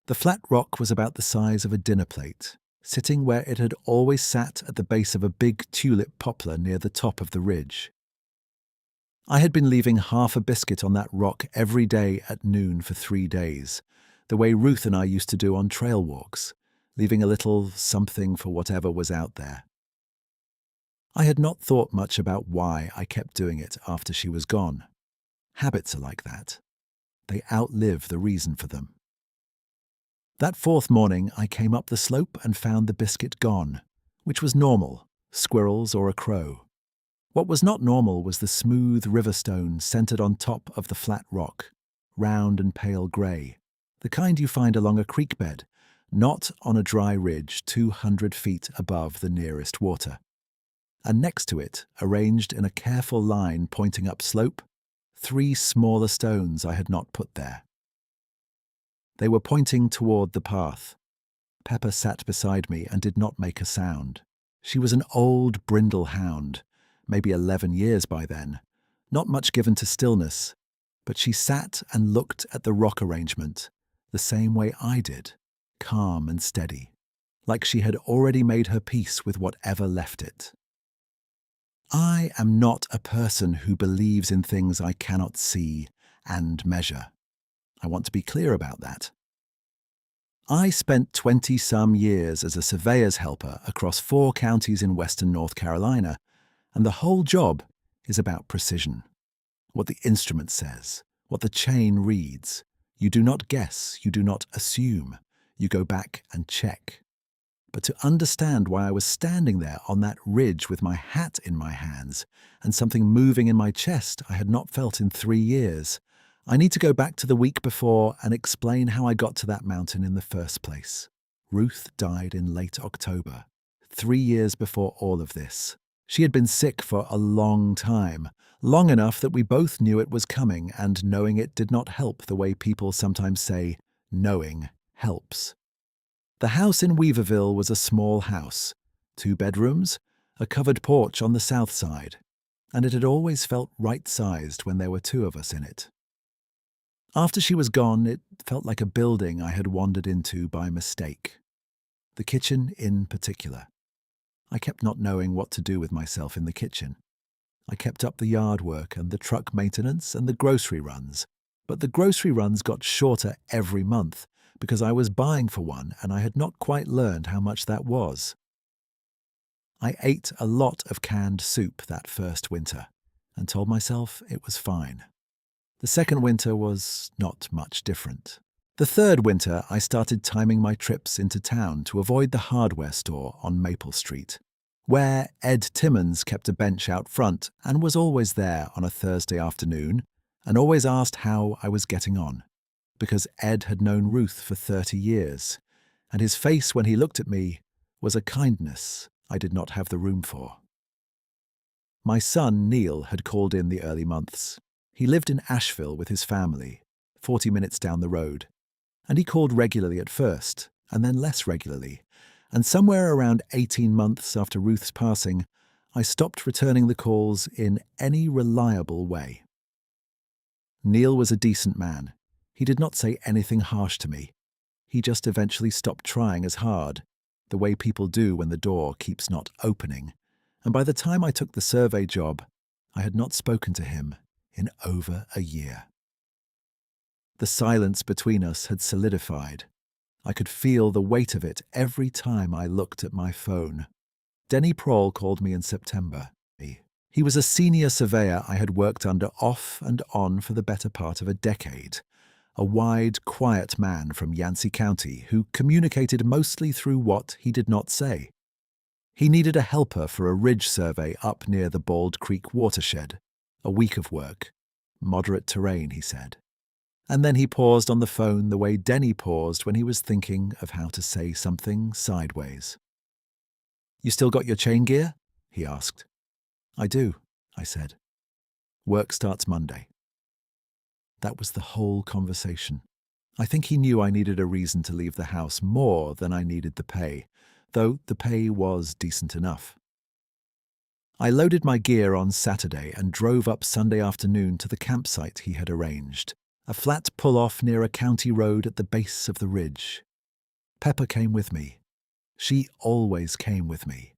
The flat rock was about the size of a dinner plate, sitting where it had always sat at the base of a big tulip poplar near the top of the ridge. I had been leaving half a biscuit on that rock every day at noon for 3 days, the way Ruth and I used to do on trail walks, leaving a little something for whatever was out there. I had not thought much about why I kept doing it after she was gone. Habits are like that. They outlive the reason for them. That 4th morning, I came up the slope and found the biscuit gone, which was normal, squirrels or a crow. What was not normal was the smooth river stone centered on top of the flat rock, round and pale grey, the kind you find along a creek bed, not on a dry ridge 200 feet above the nearest water. And next to it, arranged in a careful line pointing up slope, 3 smaller stones I had not put there. They were pointing toward the path. Pepper sat beside me and did not make a sound. She was an old brindle hound, maybe 11 years by then, not much given to stillness, but she sat and looked at the rock arrangement, the same way I did, calm and steady, like she had already made her peace with whatever left it. I am not a person who believes in things I cannot see and measure. I want to be clear about that. I spent 20-some years as a surveyor's helper across 4 counties in western North Carolina, and the whole job is about precision. What the instrument says, what the chain reads. You do not guess, you do not assume. You go back and check. But to understand why I was standing there on that ridge with my hat in my hands and something moving in my chest I had not felt in 3 years, I need to go back to the week before and explain how I got to that mountain in the first place. Ruth died in late October, 3 years before all of this. She had been sick for a long time, long enough that we both knew it was coming, and knowing it did not help the way people sometimes say, knowing helps. The house in Weaverville was a small house, 2 bedrooms, a covered porch on the south side, and it had always felt right-sized when there were 2 of us in it. After she was gone, it felt like a building I had wandered into by mistake. The kitchen in particular. I kept not knowing what to do with myself in the kitchen. I kept up the yard work and the truck maintenance and the grocery runs, but the grocery runs got shorter every month because I was buying for one and I had not quite learned how much that was. I ate a lot of canned soup that first winter and told myself it was fine. The second winter was not much different. The third winter, I started timing my trips into town to avoid the hardware store on Maple Street, where Ed Timmons kept a bench out front and was always there on a Thursday afternoon and always asked how I was getting on, because Ed had known Ruth for 30 years, and his face when he looked at me was a kindness I did not have the room for. My son, Neil, had called in the early months. He lived in Asheville with his family, 40 minutes down the road, and he called regularly at first, and then less regularly, and somewhere around 18 months after Ruth's passing, I stopped returning the calls in any reliable way. Neil was a decent man. He did not say anything harsh to me. He just eventually stopped trying as hard, the way people do when the door keeps not opening, and by the time I took the survey job, I had not spoken to him in over a year. The silence between us had solidified. I could feel the weight of it every time I looked at my phone. Denny Prohl called me in September. He was a senior surveyor I had worked under off and on for the better part of a decade, a wide, quiet man from Yancey County who communicated mostly through what he did not say. He needed a helper for a ridge survey up near the Bald Creek watershed. A week of work. Moderate terrain, he said. And then he paused on the phone the way Denny paused when he was thinking of how to say something sideways. "You still got your chain gear?" he asked. "I do," I said. "Work starts Monday." That was the whole conversation. I think he knew I needed a reason to leave the house more than I needed the pay, though the pay was decent enough. I loaded my gear on Saturday and drove up Sunday afternoon to the campsite he had arranged, a flat pull-off near a county road at the base of the ridge. Pepper came with me. She always came with me.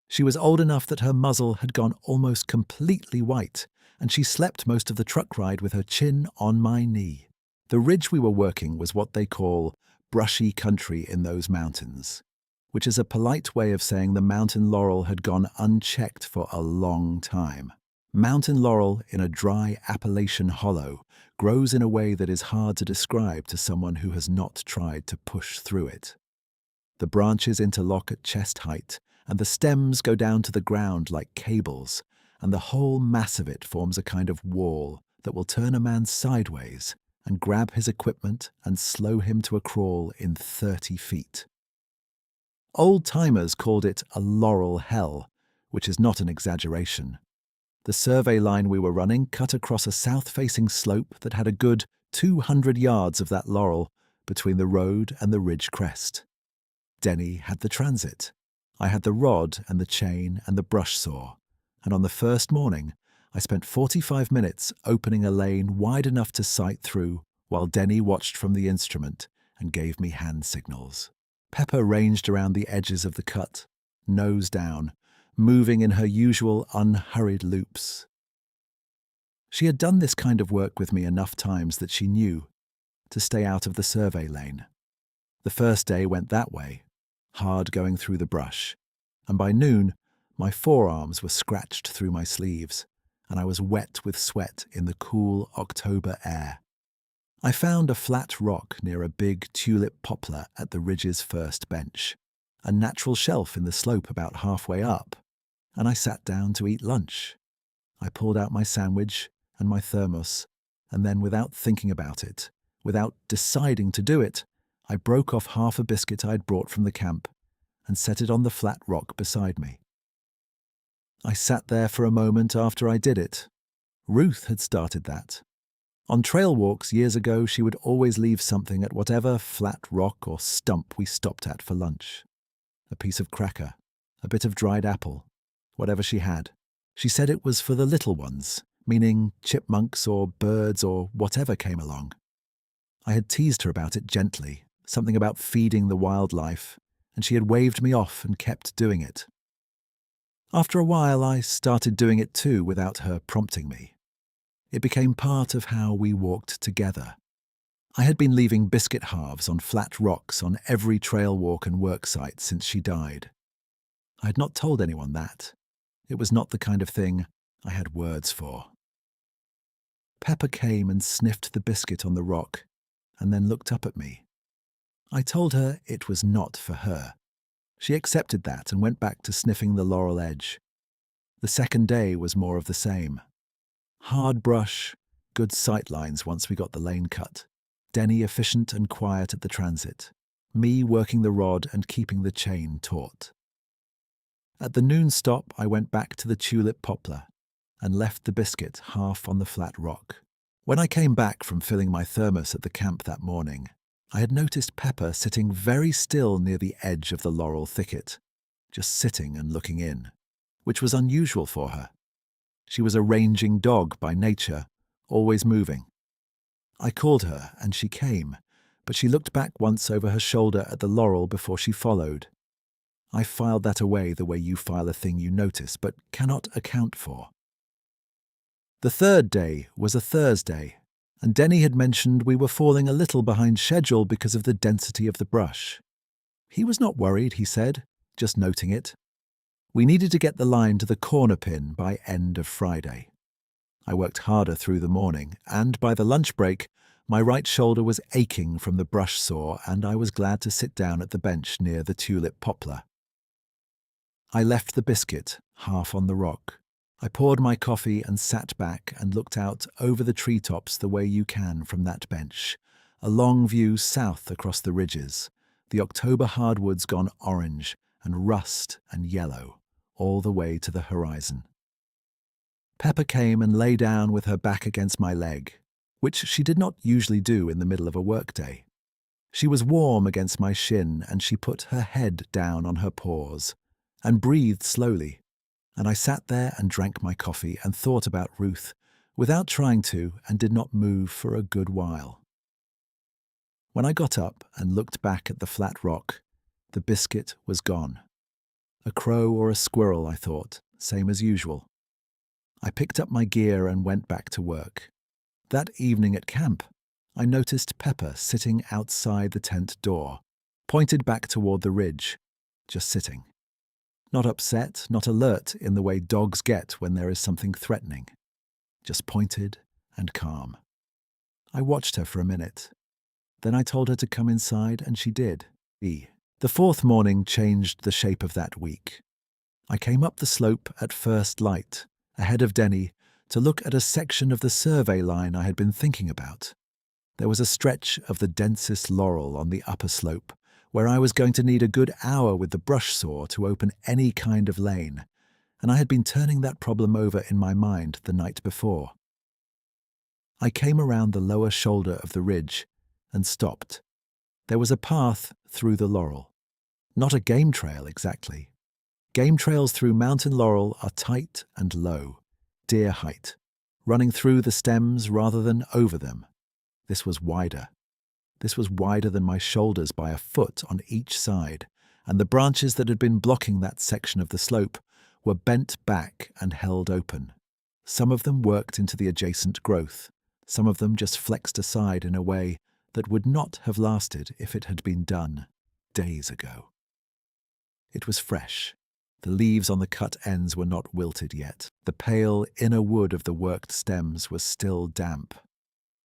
She was old enough that her muzzle had gone almost completely white, and she slept most of the truck ride with her chin on my knee. The ridge we were working was what they call brushy country in those mountains, which is a polite way of saying the mountain laurel had gone unchecked for a long time. Mountain laurel in a dry Appalachian hollow grows in a way that is hard to describe to someone who has not tried to push through it. The branches interlock at chest height, and the stems go down to the ground like cables, and the whole mass of it forms a kind of wall that will turn a man sideways and grab his equipment and slow him to a crawl in 30 feet. Old-timers called it a laurel hell, which is not an exaggeration. The survey line we were running cut across a south-facing slope that had a good 200 yards of that laurel between the road and the ridge crest. Denny had the transit. I had the rod and the chain and the brush saw, and on the first morning, I spent 45 minutes opening a lane wide enough to sight through while Denny watched from the instrument and gave me hand signals. Pepper ranged around the edges of the cut, nose down, moving in her usual unhurried loops. She had done this kind of work with me enough times that she knew to stay out of the survey lane. The first day went that way, hard going through the brush, and by noon, my forearms were scratched through my sleeves, and I was wet with sweat in the cool October air. I found a flat rock near a big tulip poplar at the ridge's first bench, a natural shelf in the slope about halfway up, and I sat down to eat lunch. I pulled out my sandwich and my thermos, and then without thinking about it, without deciding to do it, I broke off half a biscuit I'd brought from the camp and set it on the flat rock beside me. I sat there for a moment after I did it. Ruth had started that. On trail walks years ago, she would always leave something at whatever flat rock or stump we stopped at for lunch. A piece of cracker, a bit of dried apple, whatever she had. She said it was for the little ones, meaning chipmunks or birds or whatever came along. I had teased her about it gently, something about feeding the wildlife, and she had waved me off and kept doing it. After a while, I started doing it too without her prompting me. It became part of how we walked together. I had been leaving biscuit halves on flat rocks on every trail walk and work site since she died. I had not told anyone that. It was not the kind of thing I had words for. Pepper came and sniffed the biscuit on the rock and then looked up at me. I told her it was not for her. She accepted that and went back to sniffing the laurel edge. The second day was more of the same. Hard brush, good sight lines once we got the lane cut. Denny efficient and quiet at the transit. Me working the rod and keeping the chain taut. At the noon stop, I went back to the tulip poplar and left the biscuit half on the flat rock. When I came back from filling my thermos at the camp that morning, I had noticed Pepper sitting very still near the edge of the laurel thicket, just sitting and looking in, which was unusual for her. She was a ranging dog by nature, always moving. I called her and she came, but she looked back once over her shoulder at the laurel before she followed. I filed that away the way you file a thing you notice but cannot account for. The third day was a Thursday, and Denny had mentioned we were falling a little behind schedule because of the density of the brush. He was not worried, he said, just noting it. We needed to get the line to the corner pin by end of Friday. I worked harder through the morning, and by the lunch break, my right shoulder was aching from the brush saw, and I was glad to sit down at the bench near the tulip poplar. I left the biscuit half on the rock. I poured my coffee and sat back and looked out over the treetops the way you can from that bench, a long view south across the ridges, the October hardwoods gone orange and rust and yellow, all the way to the horizon. Pepper came and lay down with her back against my leg, which she did not usually do in the middle of a workday. She was warm against my shin, and she put her head down on her paws and breathed slowly. And I sat there and drank my coffee and thought about Ruth without trying to, and did not move for a good while. When I got up and looked back at the flat rock, the biscuit was gone. A crow or a squirrel, I thought, same as usual. I picked up my gear and went back to work. That evening at camp, I noticed Pepper sitting outside the tent door, pointed back toward the ridge, just sitting. Not upset, not alert in the way dogs get when there is something threatening. Just pointed and calm. I watched her for a minute. Then I told her to come inside, and she did. The fourth morning changed the shape of that week. I came up the slope at first light, ahead of Denny, to look at a section of the survey line I had been thinking about. There was a stretch of the densest laurel on the upper slope, where I was going to need a good hour with the brush saw to open any kind of lane, and I had been turning that problem over in my mind the night before. I came around the lower shoulder of the ridge and stopped. There was a path through the laurel. Not a game trail exactly. Game trails through mountain laurel are tight and low, deer height, running through the stems rather than over them. This was wider. This was wider than my shoulders by a foot on each side, and the branches that had been blocking that section of the slope were bent back and held open. Some of them worked into the adjacent growth. Some of them just flexed aside in a way that would not have lasted if it had been done days ago. It was fresh. The leaves on the cut ends were not wilted yet. The pale inner wood of the worked stems was still damp.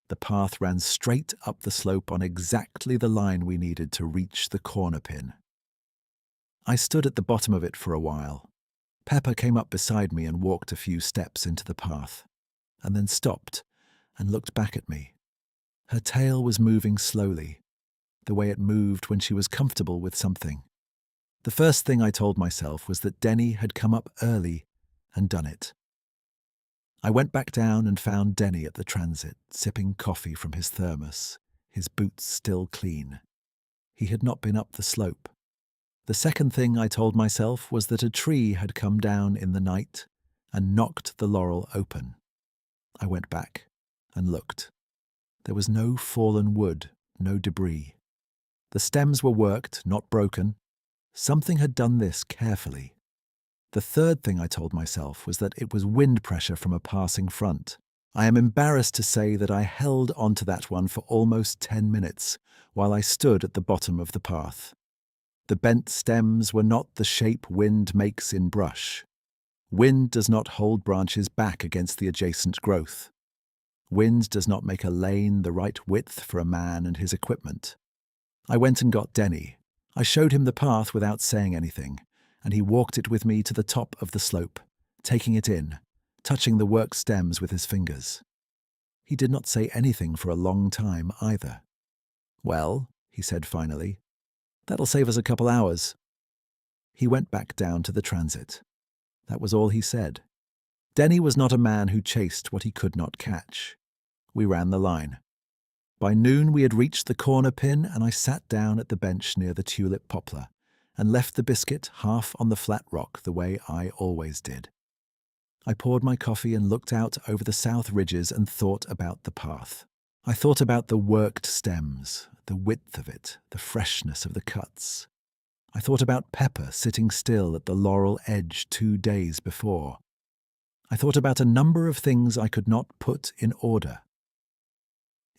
The path ran straight up the slope on exactly the line we needed to reach the corner pin. I stood at the bottom of it for a while. Pepper came up beside me and walked a few steps into the path, and then stopped and looked back at me. Her tail was moving slowly, the way it moved when she was comfortable with something. The first thing I told myself was that Denny had come up early and done it. I went back down and found Denny at the transit, sipping coffee from his thermos, his boots still clean. He had not been up the slope. The second thing I told myself was that a tree had come down in the night and knocked the laurel open. I went back and looked. There was no fallen wood, no debris. The stems were worked, not broken. Something had done this carefully. The third thing I told myself was that it was wind pressure from a passing front. I am embarrassed to say that I held onto that one for almost 10 minutes while I stood at the bottom of the path. The bent stems were not the shape wind makes in brush. Wind does not hold branches back against the adjacent growth. Wind does not make a lane the right width for a man and his equipment. I went and got Denny. I showed him the path without saying anything, and he walked it with me to the top of the slope, taking it in, touching the worked stems with his fingers. He did not say anything for a long time either. "Well," he said finally, "that'll save us a couple hours." He went back down to the transit. That was all he said. Denny was not a man who chased what he could not catch. We ran the line. By noon we had reached the corner pin, and I sat down at the bench near the tulip poplar and left the biscuit half on the flat rock the way I always did. I poured my coffee and looked out over the south ridges and thought about the path. I thought about the worked stems, the width of it, the freshness of the cuts. I thought about Pepper sitting still at the laurel edge 2 days before. I thought about a number of things I could not put in order.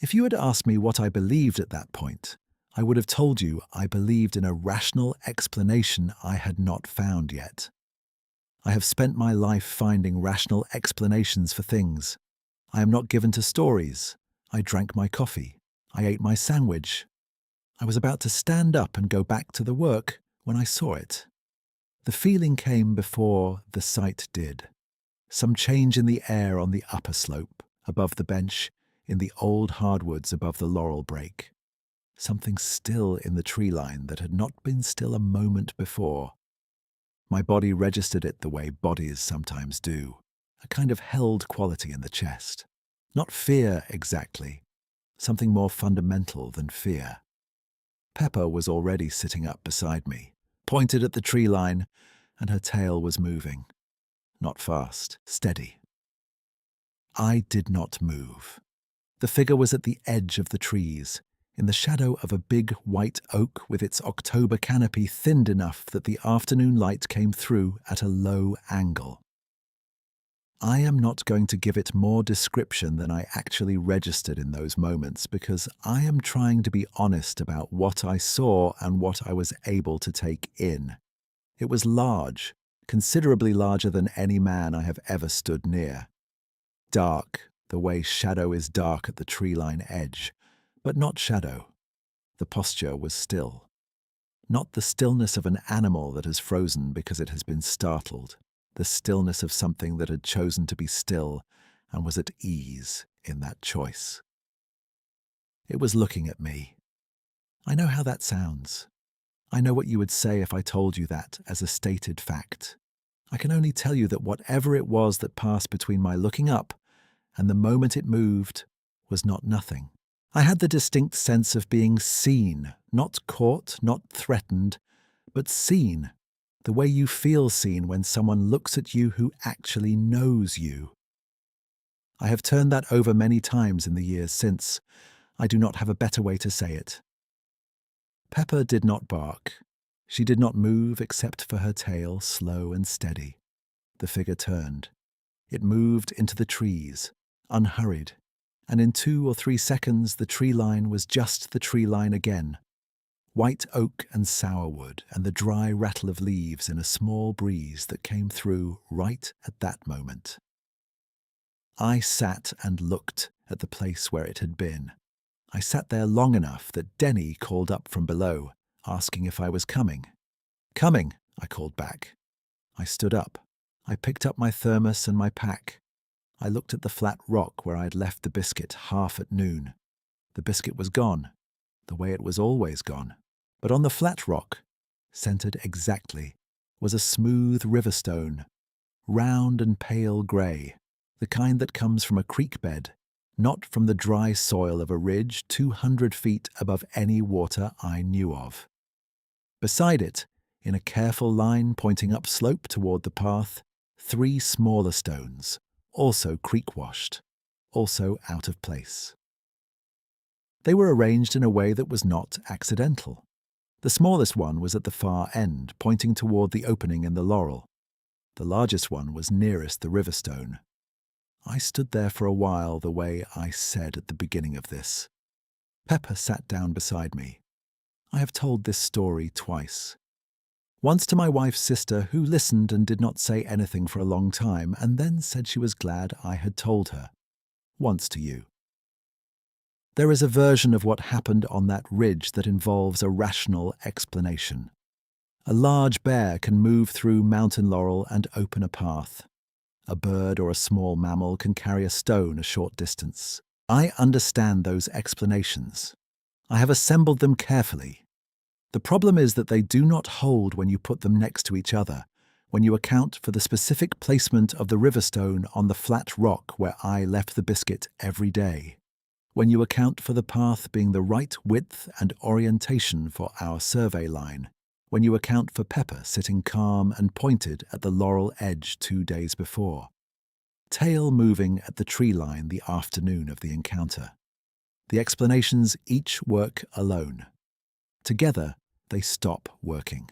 If you had asked me what I believed at that point, I would have told you I believed in a rational explanation I had not found yet. I have spent my life finding rational explanations for things. I am not given to stories. I drank my coffee. I ate my sandwich. I was about to stand up and go back to the work when I saw it. The feeling came before the sight did. Some change in the air on the upper slope, above the bench, in the old hardwoods above the laurel brake. Something still in the tree line that had not been still a moment before. My body registered it the way bodies sometimes do, a kind of held quality in the chest. Not fear exactly, something more fundamental than fear. Pepper was already sitting up beside me, pointed at the tree line, and her tail was moving. Not fast, steady. I did not move. The figure was at the edge of the trees, in the shadow of a big white oak with its October canopy thinned enough that the afternoon light came through at a low angle. I am not going to give it more description than I actually registered in those moments because I am trying to be honest about what I saw and what I was able to take in. It was large, considerably larger than any man I have ever stood near. Dark, the way shadow is dark at the tree-line edge, but not shadow. The posture was still. Not the stillness of an animal that has frozen because it has been startled. The stillness of something that had chosen to be still and was at ease in that choice. It was looking at me. I know how that sounds. I know what you would say if I told you that as a stated fact. I can only tell you that whatever it was that passed between my looking up and the moment it moved was not nothing. I had the distinct sense of being seen, not caught, not threatened, but seen. The way you feel seen when someone looks at you who actually knows you. I have turned that over many times in the years since. I do not have a better way to say it. Pepper did not bark. She did not move except for her tail, slow and steady. The figure turned. It moved into the trees, unhurried, and in 2 or 3 seconds the tree line was just the tree line again. White oak and sourwood and the dry rattle of leaves in a small breeze that came through right at that moment. I sat and looked at the place where it had been. I sat there long enough that Denny called up from below, asking if I was coming. "Coming," I called back. I stood up. I picked up my thermos and my pack. I looked at the flat rock where I had left the biscuit half at noon. The biscuit was gone, the way it was always gone. But on the flat rock, centered exactly, was a smooth river stone, round and pale grey, the kind that comes from a creek bed, not from the dry soil of a ridge 200 feet above any water I knew of. Beside it, in a careful line pointing upslope toward the path, 3 smaller stones, also creek-washed, also out of place. They were arranged in a way that was not accidental. The smallest one was at the far end, pointing toward the opening in the laurel. The largest one was nearest the river stone. I stood there for a while the way I said at the beginning of this. Pepper sat down beside me. I have told this story twice. Once to my wife's sister, who listened and did not say anything for a long time, and then said she was glad I had told her. Once to you. There is a version of what happened on that ridge that involves a rational explanation. A large bear can move through mountain laurel and open a path. A bird or a small mammal can carry a stone a short distance. I understand those explanations. I have assembled them carefully. The problem is that they do not hold when you put them next to each other, when you account for the specific placement of the river stone on the flat rock where I left the biscuit every day. When you account for the path being the right width and orientation for our survey line, when you account for Pepper sitting calm and pointed at the laurel edge 2 days before, tail moving at the tree line the afternoon of the encounter. The explanations each work alone. Together, they stop working.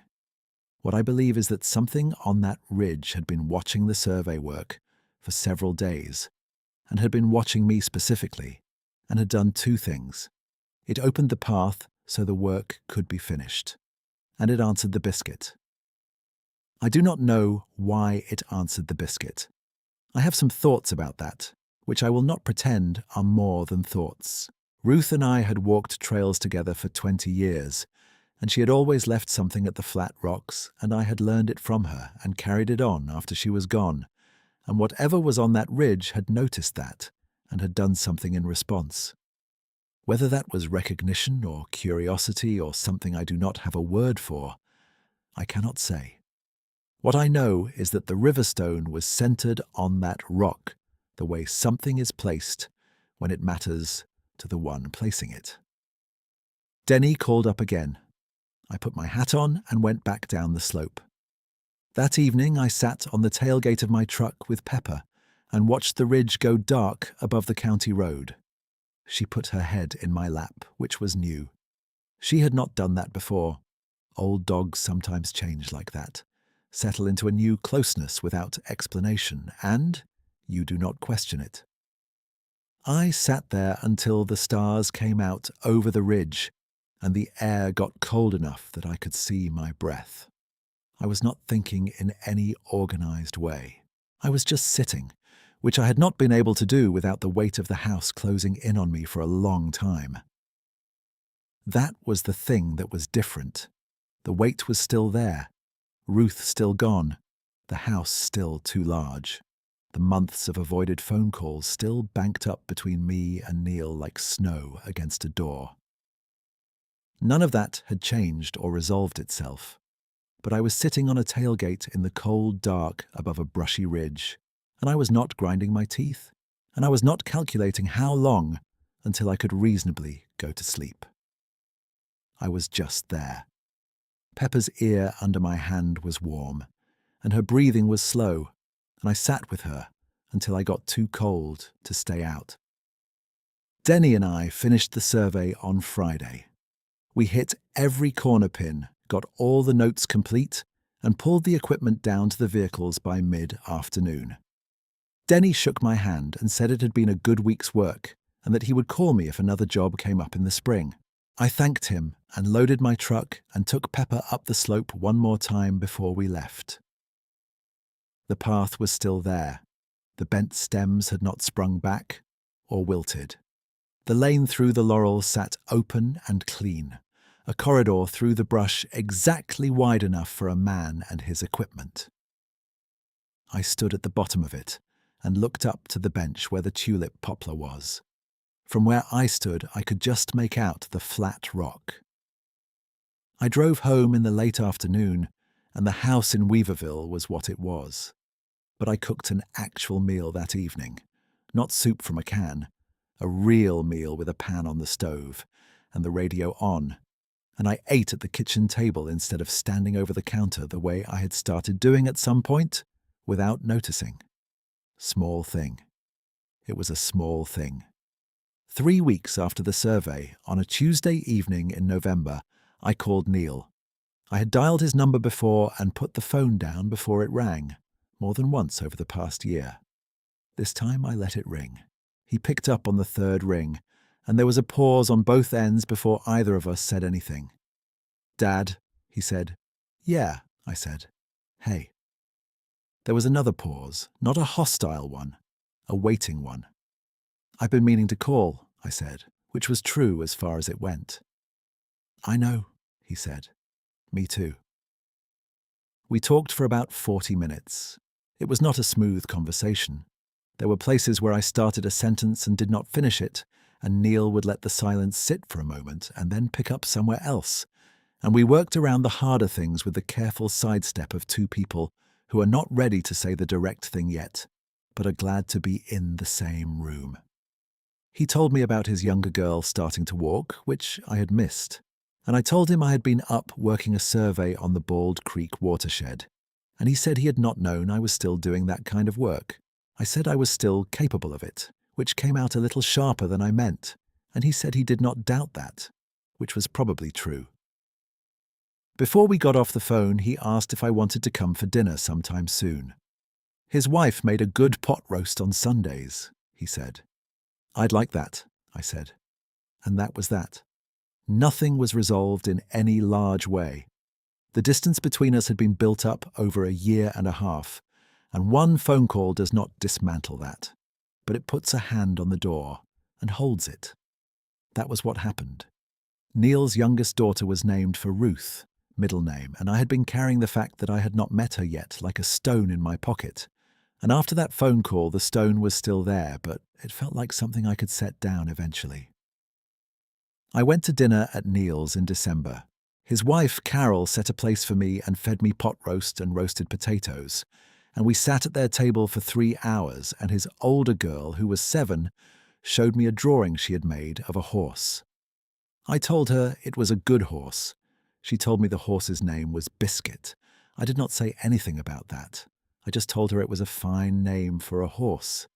What I believe is that something on that ridge had been watching the survey work for several days, and had been watching me specifically, and had done 2 things. It opened the path so the work could be finished, and it answered the biscuit. I do not know why it answered the biscuit. I have some thoughts about that, which I will not pretend are more than thoughts. Ruth and I had walked trails together for 20 years, and she had always left something at the flat rocks, and I had learned it from her and carried it on after she was gone, and whatever was on that ridge had noticed that, and had done something in response. Whether that was recognition or curiosity or something I do not have a word for, I cannot say. What I know is that the river stone was centered on that rock, the way something is placed when it matters to the one placing it. Denny called up again. I put my hat on and went back down the slope. That evening I sat on the tailgate of my truck with Pepper and watched the ridge go dark above the county road. She put her head in my lap, which was new. She had not done that before. Old dogs sometimes change like that, settle into a new closeness without explanation, and you do not question it. I sat there until the stars came out over the ridge and the air got cold enough that I could see my breath. I was not thinking in any organized way. I was just sitting, which I had not been able to do without the weight of the house closing in on me for a long time. That was the thing that was different. The weight was still there, Ruth still gone, the house still too large. The months of avoided phone calls still banked up between me and Neil like snow against a door. None of that had changed or resolved itself, but I was sitting on a tailgate in the cold dark above a brushy ridge, and I was not grinding my teeth, and I was not calculating how long until I could reasonably go to sleep. I was just there. Pepper's ear under my hand was warm, and her breathing was slow, and I sat with her until I got too cold to stay out. Denny and I finished the survey on Friday. We hit every corner pin, got all the notes complete, and pulled the equipment down to the vehicles by mid-afternoon. Denny shook my hand and said it had been a good week's work and that he would call me if another job came up in the spring. I thanked him and loaded my truck and took Pepper up the slope one more time before we left. The path was still there. The bent stems had not sprung back or wilted. The lane through the laurel sat open and clean, a corridor through the brush exactly wide enough for a man and his equipment. I stood at the bottom of it and looked up to the bench where the tulip poplar was. From where I stood, I could just make out the flat rock. I drove home in the late afternoon, and the house in Weaverville was what it was. But I cooked an actual meal that evening, not soup from a can, a real meal with a pan on the stove and the radio on, and I ate at the kitchen table instead of standing over the counter the way I had started doing at some point without noticing. Small thing. It was a small thing. 3 weeks after the survey, on a Tuesday evening in November, I called Neil. I had dialed his number before and put the phone down before it rang, more than once over the past year. This time I let it ring. He picked up on the third ring, and there was a pause on both ends before either of us said anything. "Dad," he said. "Yeah," I said. "Hey." There was another pause, not a hostile one, a waiting one. "I've been meaning to call," I said, which was true as far as it went. "I know," he said. "Me too." We talked for about 40 minutes. It was not a smooth conversation. There were places where I started a sentence and did not finish it, and Neil would let the silence sit for a moment and then pick up somewhere else. And we worked around the harder things with the careful sidestep of two people who are not ready to say the direct thing yet, but are glad to be in the same room. He told me about his younger girl starting to walk, which I had missed, and I told him I had been up working a survey on the Bald Creek watershed, and he said he had not known I was still doing that kind of work. I said I was still capable of it, which came out a little sharper than I meant, and he said he did not doubt that, which was probably true. Before we got off the phone, he asked if I wanted to come for dinner sometime soon. His wife made a good pot roast on Sundays, he said. "I'd like that," I said. And that was that. Nothing was resolved in any large way. The distance between us had been built up over a year and a half, and one phone call does not dismantle that, but it puts a hand on the door and holds it. That was what happened. Neil's youngest daughter was named for Ruth, middle name, and I had been carrying the fact that I had not met her yet like a stone in my pocket. And after that phone call, the stone was still there, but it felt like something I could set down eventually. I went to dinner at Neil's in December. His wife, Carol, set a place for me and fed me pot roast and roasted potatoes, and we sat at their table for 3 hours, and his older girl, who was 7, showed me a drawing she had made of a horse. I told her it was a good horse. She told me the horse's name was Biscuit. I did not say anything about that. I just told her it was a fine name for a horse.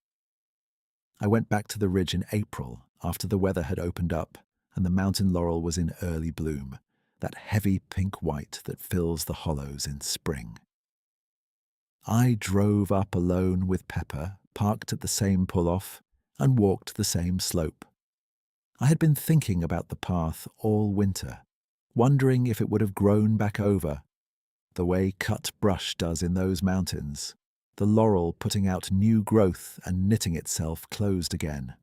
I went back to the ridge in April after the weather had opened up and the mountain laurel was in early bloom, that heavy pink-white that fills the hollows in spring. I drove up alone with Pepper, parked at the same pull-off, and walked the same slope. I had been thinking about the path all winter, wondering if it would have grown back over, the way cut brush does in those mountains, the laurel putting out new growth and knitting itself closed again.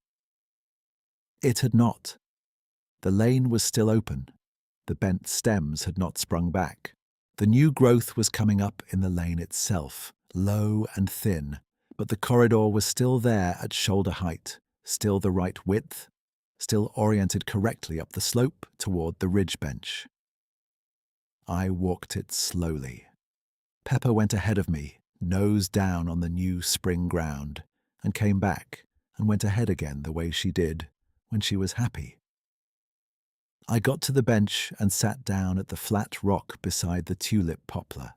It had not. The lane was still open. The bent stems had not sprung back. The new growth was coming up in the lane itself, low and thin, but the corridor was still there at shoulder height, still the right width, still oriented correctly up the slope toward the ridge bench. I walked it slowly. Pepper went ahead of me, nose down on the new spring ground, and came back and went ahead again the way she did when she was happy. I got to the bench and sat down at the flat rock beside the tulip poplar.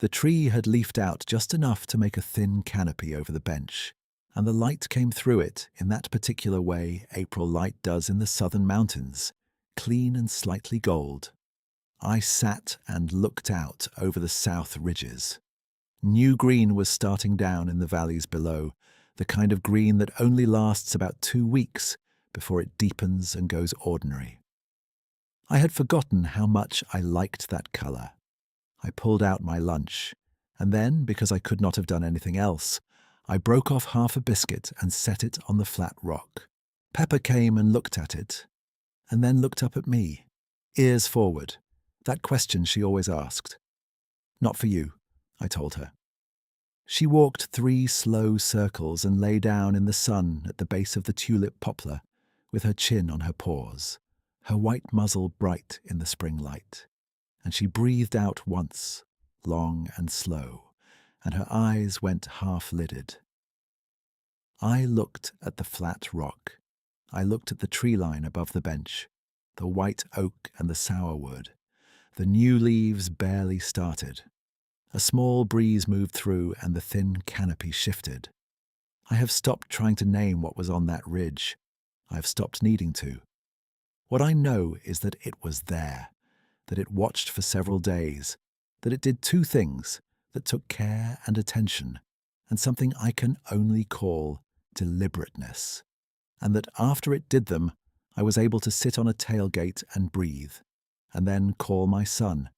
The tree had leafed out just enough to make a thin canopy over the bench, and the light came through it in that particular way April light does in the southern mountains, clean and slightly gold. I sat and looked out over the south ridges. New green was starting down in the valleys below, the kind of green that only lasts about 2 weeks before it deepens and goes ordinary. I had forgotten how much I liked that colour. I pulled out my lunch, and then, because I could not have done anything else, I broke off half a biscuit and set it on the flat rock. Pepper came and looked at it, and then looked up at me, ears forward, that question she always asked. "Not for you," I told her. She walked 3 slow circles and lay down in the sun at the base of the tulip poplar, with her chin on her paws, her white muzzle bright in the spring light, and she breathed out once, long and slow, and her eyes went half-lidded. I looked at the flat rock. I looked at the tree line above the bench, the white oak and the sourwood. The new leaves barely started. A small breeze moved through and the thin canopy shifted. I have stopped trying to name what was on that ridge. I have stopped needing to. What I know is that it was there, that it watched for several days, that it did 2 things, that took care and attention, and something I can only call deliberateness, and that after it did them, I was able to sit on a tailgate and breathe, and then call my son,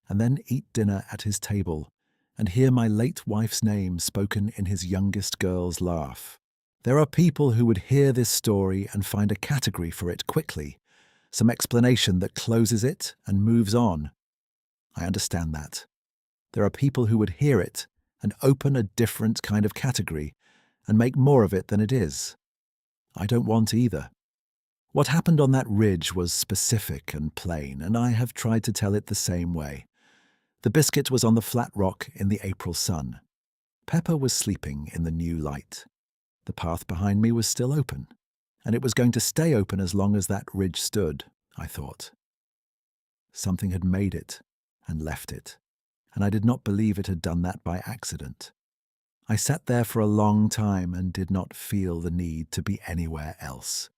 and then eat dinner at his table, and hear my late wife's name spoken in his youngest girl's laugh. There are people who would hear this story and find a category for it quickly, some explanation that closes it and moves on. I understand that. There are people who would hear it and open a different kind of category and make more of it than it is. I don't want either. What happened on that ridge was specific and plain, and I have tried to tell it the same way. The biscuit was on the flat rock in the April sun. Pepper was sleeping in the new light. The path behind me was still open, and it was going to stay open as long as that ridge stood, I thought. Something had made it and left it, and I did not believe it had done that by accident. I sat there for a long time and did not feel the need to be anywhere else.